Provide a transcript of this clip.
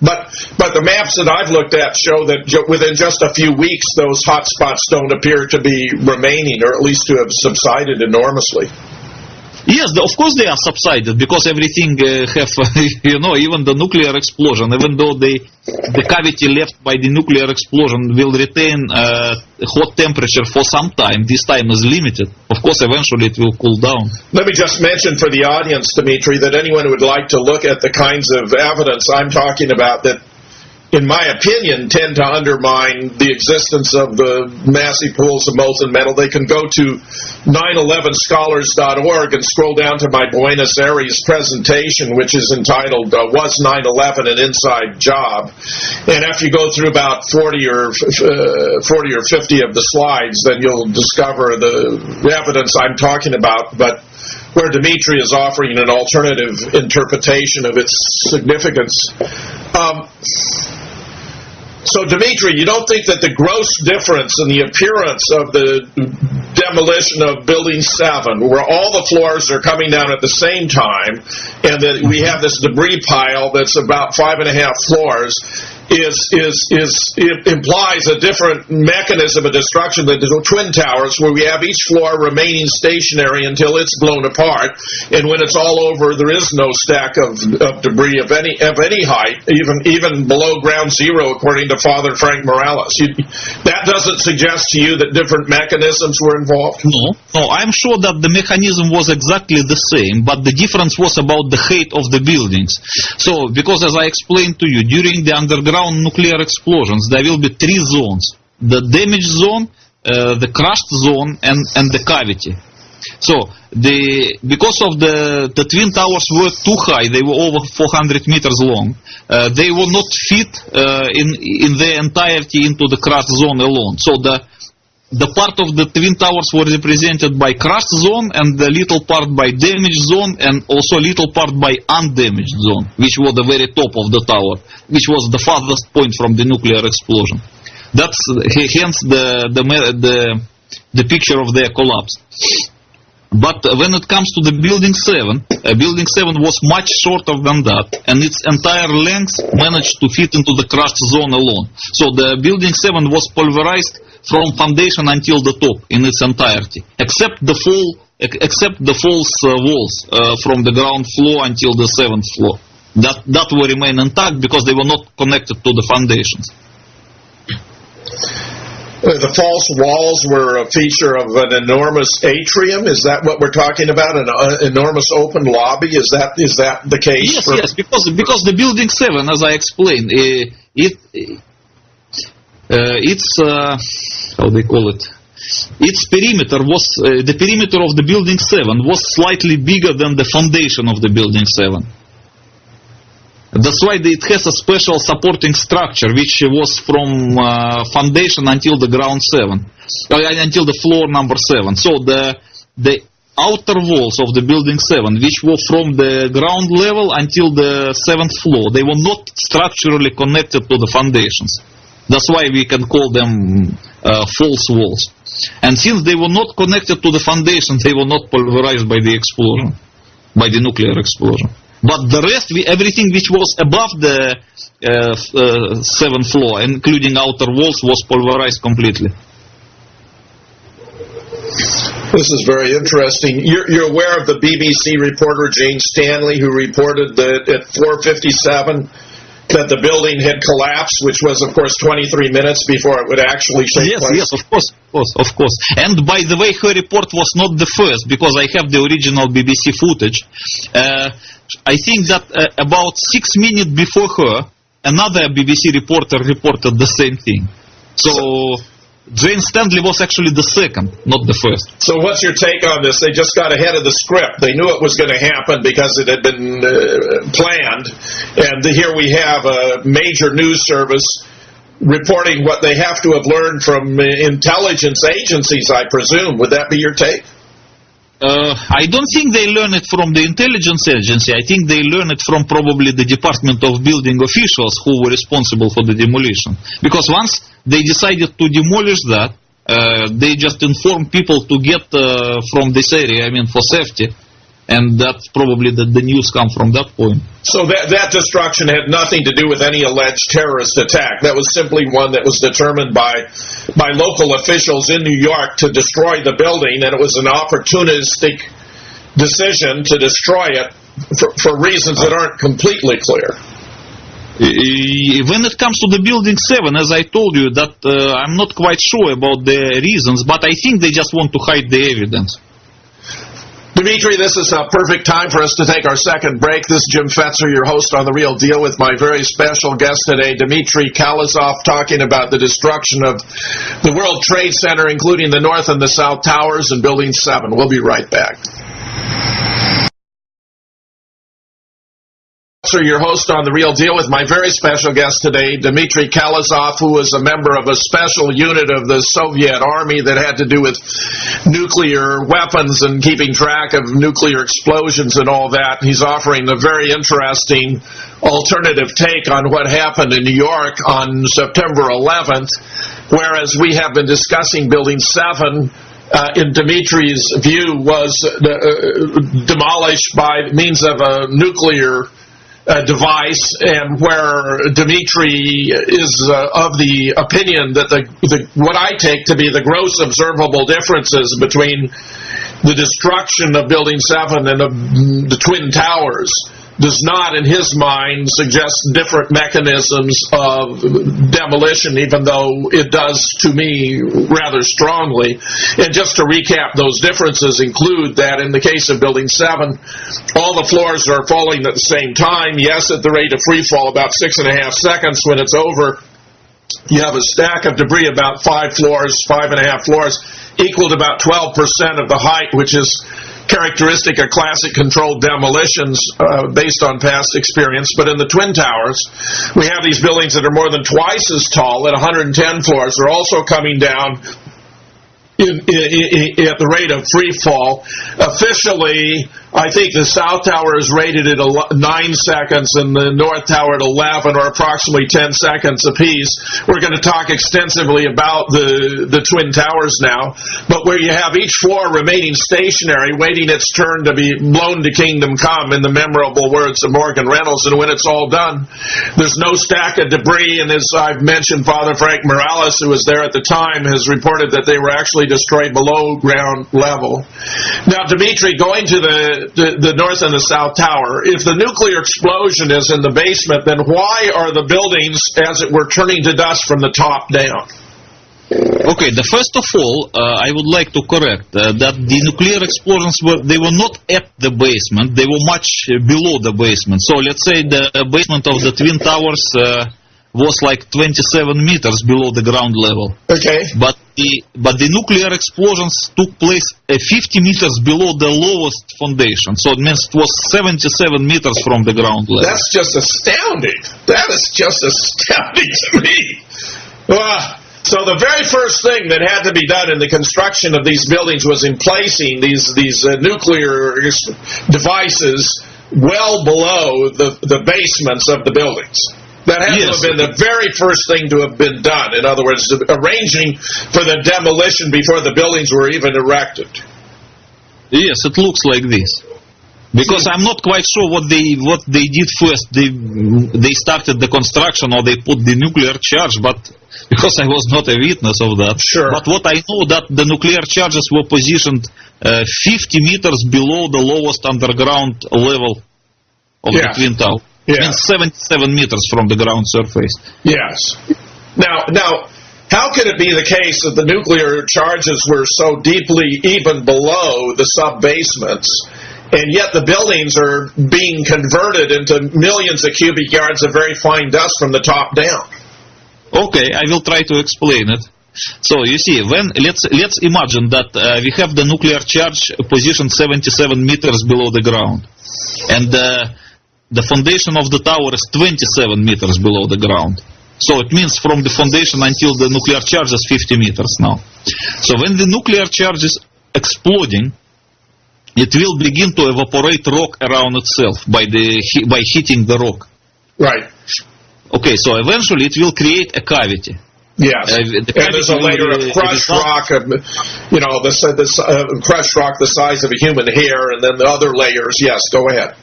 But the maps that I've looked at show that within just a few weeks, those hot spots don't appear to be remaining, or at least to have subsided enormously. Yes, of course they are subsided, because everything have, even the nuclear explosion, even though the cavity left by the nuclear explosion will retain hot temperature for some time. This time is limited. Of course, eventually it will cool down. Let me just mention for the audience, Dmitry, that anyone who would like to look at the kinds of evidence I'm talking about that, in my opinion, tend to undermine the existence of the massive pools of molten metal, they can go to 911scholars.org and scroll down to my Buenos Aires presentation, which is entitled, Was 9/11 an Inside Job? And after you go through about 40 or 50 of the slides, then you'll discover the evidence I'm talking about, but where Dmitry is offering an alternative interpretation of its significance. So, Dmitry, you don't think that the gross difference in the appearance of the demolition of Building 7, where all the floors are coming down at the same time, and that we have this debris pile that's about 5.5 floors, it implies a different mechanism of destruction than the Twin Towers, where we have each floor remaining stationary until it's blown apart, and when it's all over, there is no stack of debris of any height, even below ground zero, according to Father Frank Morales. That doesn't suggest to you that different mechanisms were involved? No, I'm sure that the mechanism was exactly the same, but the difference was about the height of the buildings. So, because as I explained to you, during the underground nuclear explosions, there will be 3 zones: the damage zone, the crushed zone, and the cavity. So, because of the Twin Towers were too high, they were over 400 meters long, they will not fit in their entirety into the crushed zone alone. So the part of the Twin Towers were represented by crushed zone, and the little part by damaged zone, and also a little part by undamaged zone, which was the very top of the tower, which was the farthest point from the nuclear explosion. That's hence the picture of their collapse. But when it comes to the Building 7, Building 7 was much shorter than that, and its entire length managed to fit into the crushed zone alone. So the Building 7 was pulverized from foundation until the top in its entirety, except the false walls from the ground floor until the 7th floor. That will remain intact because they were not connected to the foundations. The false walls were a feature of an enormous atrium. Is that what we're talking about? An enormous open lobby? Is that the case? Yes, because the Building 7, as I explained, it's how they call it. Its perimeter was the perimeter of the Building 7 was slightly bigger than the foundation of the Building 7. That's why it has a special supporting structure, which was from foundation until the ground 7, until the floor number 7. So the outer walls of the Building 7, which were from the ground level until the 7th floor, they were not structurally connected to the foundations. That's why we can call them false walls. And since they were not connected to the foundation, they were not pulverized by the explosion, by the nuclear explosion. But the rest, everything which was above the 7th floor, including outer walls, was pulverized completely. This is very interesting. You're aware of the BBC reporter Jane Stanley, who reported that at 4:57 that the building had collapsed, which was, of course, 23 minutes before it would actually take place? Yes, of course. And by the way, her report was not the first, because I have the original BBC footage. I think that about 6 minutes before her, another BBC reporter reported the same thing. So Jane Stanley was actually the second, not the first. So what's your take on this? They just got ahead of the script. They knew it was going to happen because it had been planned. And here we have a major news service reporting what they have to have learned from intelligence agencies, I presume. Would that be your take? I don't think they learn it from the intelligence agency. I think they learn it from probably the Department of Building officials who were responsible for the demolition. Because once they decided to demolish that, they just informed people to get from this area, for safety. And that's probably the news come from that point. So that destruction had nothing to do with any alleged terrorist attack. That was simply one that was determined by local officials in New York to destroy the building, and it was an opportunistic decision to destroy it for reasons that aren't completely clear. When it comes to the Building 7, as I told you, that I'm not quite sure about the reasons, but I think they just want to hide the evidence. Dimitri, this is a perfect time for us to take our second break. This is Jim Fetzer, your host on The Real Deal, with my very special guest today, Dmitry Khalezov, talking about the destruction of the World Trade Center, including the North and the South Towers and Building 7. We'll be right back. Your host on The Real Deal, with my very special guest today, Dmitry Khalezov, who was a member of a special unit of the Soviet Army that had to do with nuclear weapons and keeping track of nuclear explosions and all that. He's offering a very interesting alternative take on what happened in New York on September 11th, whereas we have been discussing Building 7, in Dmitry's view, was demolished by means of a nuclear device, and where Dmitry is of the opinion that what I take to be the gross observable differences between the destruction of Building 7 and the Twin Towers does not, in his mind, suggest different mechanisms of demolition, even though it does to me rather strongly. And just to recap, those differences include that in the case of Building 7, all the floors are falling at the same time. Yes, at the rate of free fall, about 6.5 seconds. When it's over, you have a stack of debris about 5.5 floors, equal to about 12% of the height, which is characteristic of classic controlled demolitions based on past experience. But in the Twin Towers, we have these buildings that are more than twice as tall at 110 floors. They're also coming down at the rate of free fall. Officially, I think the South Tower is rated at 9 seconds and the North Tower at 11, or approximately 10 seconds apiece. We're going to talk extensively about the Twin Towers now, but where you have each floor remaining stationary, waiting its turn to be blown to kingdom come, in the memorable words of Morgan Reynolds. And when it's all done, there's no stack of debris, and as I've mentioned, Father Frank Morales, who was there at the time, has reported that they were actually destroyed below ground level. Now, Dmitry, going to the North and the South Tower, if the nuclear explosion is in the basement, then why are the buildings, as it were, turning to dust from the top down? Okay, first of all, I would like to correct that the nuclear explosions were not at the basement, they were much below the basement. So let's say the basement of the Twin Towers was like 27 meters below the ground level. Okay. But the nuclear explosions took place 50 meters below the lowest foundation. So it means it was 77 meters from the ground level. That's just astounding. That is just astounding to me. So the very first thing that had to be done in the construction of these buildings was in placing these nuclear devices well below the basements of the buildings. That had to have been the very first thing to have been done. In other words, arranging for the demolition before the buildings were even erected. Yes, it looks like this. Because I'm not quite sure what they did first. They started the construction, or they put the nuclear charge, but because I was not a witness of that. Sure. But what I know, that the nuclear charges were positioned 50 meters below the lowest underground level of the Twin Tower. Yeah. Means 77 meters from the ground surface. Yes. Now, how could it be the case that the nuclear charges were so deeply even below the sub-basements, and yet the buildings are being converted into millions of cubic yards of very fine dust from the top down? Okay, I will try to explain it. So you see, let's imagine that we have the nuclear charge positioned 77 meters below the ground, and the foundation of the tower is 27 meters below the ground. So it means from the foundation until the nuclear charge is 50 meters now. So when the nuclear charge is exploding, it will begin to evaporate rock around itself by hitting the rock. Right. Okay, so eventually it will create a cavity. Yes, and there's a layer of crushed rock, crushed rock the size of a human hair, and then the other layers. Yes, go ahead.